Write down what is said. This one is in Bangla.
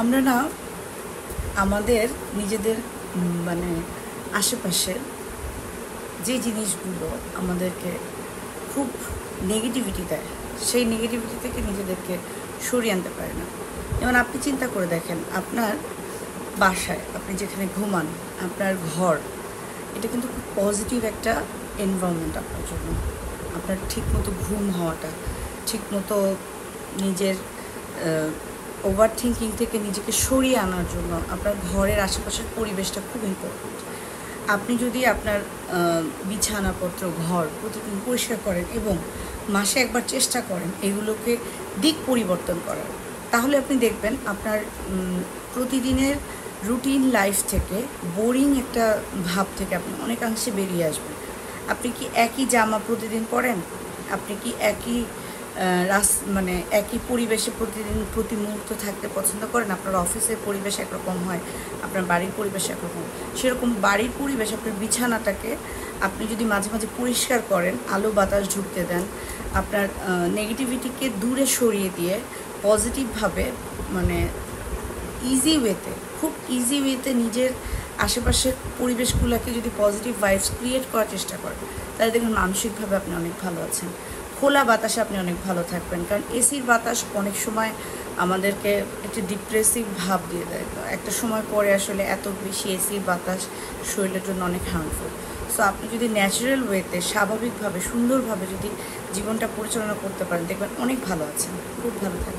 আমরা না আমাদের নিজেদের মানে আশেপাশের যে জিনিসগুলো আমাদেরকে খুব নেগেটিভিটি দেয়, সেই নেগেটিভিটি থেকে নিজেদেরকে সরিয়ে আনতে পারে না। যেমন আপনি চিন্তা করে দেখেন, আপনার বাসায় আপনি যেখানে ঘুমান, আপনার ঘর, এটা কিন্তু খুব পজিটিভ একটা এনভায়রনমেন্ট আপনার জন্য। আপনার ঠিকমতো ঘুম হওয়াটা, ঠিকমতো নিজের ওভার থিঙ্কিং থেকে নিজেকে সরিয়ে আনার জন্য আপনার ঘরের আশেপাশের পরিবেশটা খুব ইম্পর্টেন্ট। আপনি যদি আপনার বিছানাপত্র, ঘর প্রতিদিন পরিষ্কার করেন এবং মাসে একবার চেষ্টা করেন এগুলোকে দিক পরিবর্তন করার, তাহলে আপনি দেখবেন আপনার প্রতিদিনের রুটিন লাইফ থেকে বোরিং একটা ভাব থেকে আপনি অনেকাংশে বেরিয়ে আসবেন। আপনি কি একই জামা প্রতিদিন পরেন? আপনি কি একই একই পরিবেশে প্রতিদিন প্রতি মুহূর্ত থাকতে পছন্দ করেন? আপনার অফিসের পরিবেশ একরকম হয়, আপনার বাড়ির পরিবেশ একরকম। সেরকম বাড়ির পরিবেশ, আপনার বিছানাটাকে আপনি যদি মাঝে মাঝে পরিষ্কার করেন, আলো বাতাস ঢুকতে দেন, আপনার নেগেটিভিটিকে দূরে সরিয়ে দিয়ে পজিটিভভাবে খুব ইজি ওয়েতে নিজের আশেপাশের পরিবেশগুলোকে যদি পজিটিভ ভাইবস ক্রিয়েট করার চেষ্টা করেন, তাহলে দেখুন মানসিকভাবে আপনি অনেক ভালো আছেন। খোলা বাতাসে আপনি অনেক ভালো থাকবেন, কারণ এসির বাতাস অনেক সময় আমাদেরকে একটা ডিপ্রেসিভ ভাব দিয়ে দেয়। একটা সময় পরে আসলে এত বেশি এসির বাতাস শরীরের জন্য অনেক হার্মফুল। সো আপনি যদি ন্যাচারাল ওয়েতে স্বাভাবিকভাবে সুন্দরভাবে যদি জীবনটা পরিচালনা করতে পারেন, দেখবেন অনেক ভালো আছেন, খুব ভালো থাকবেন।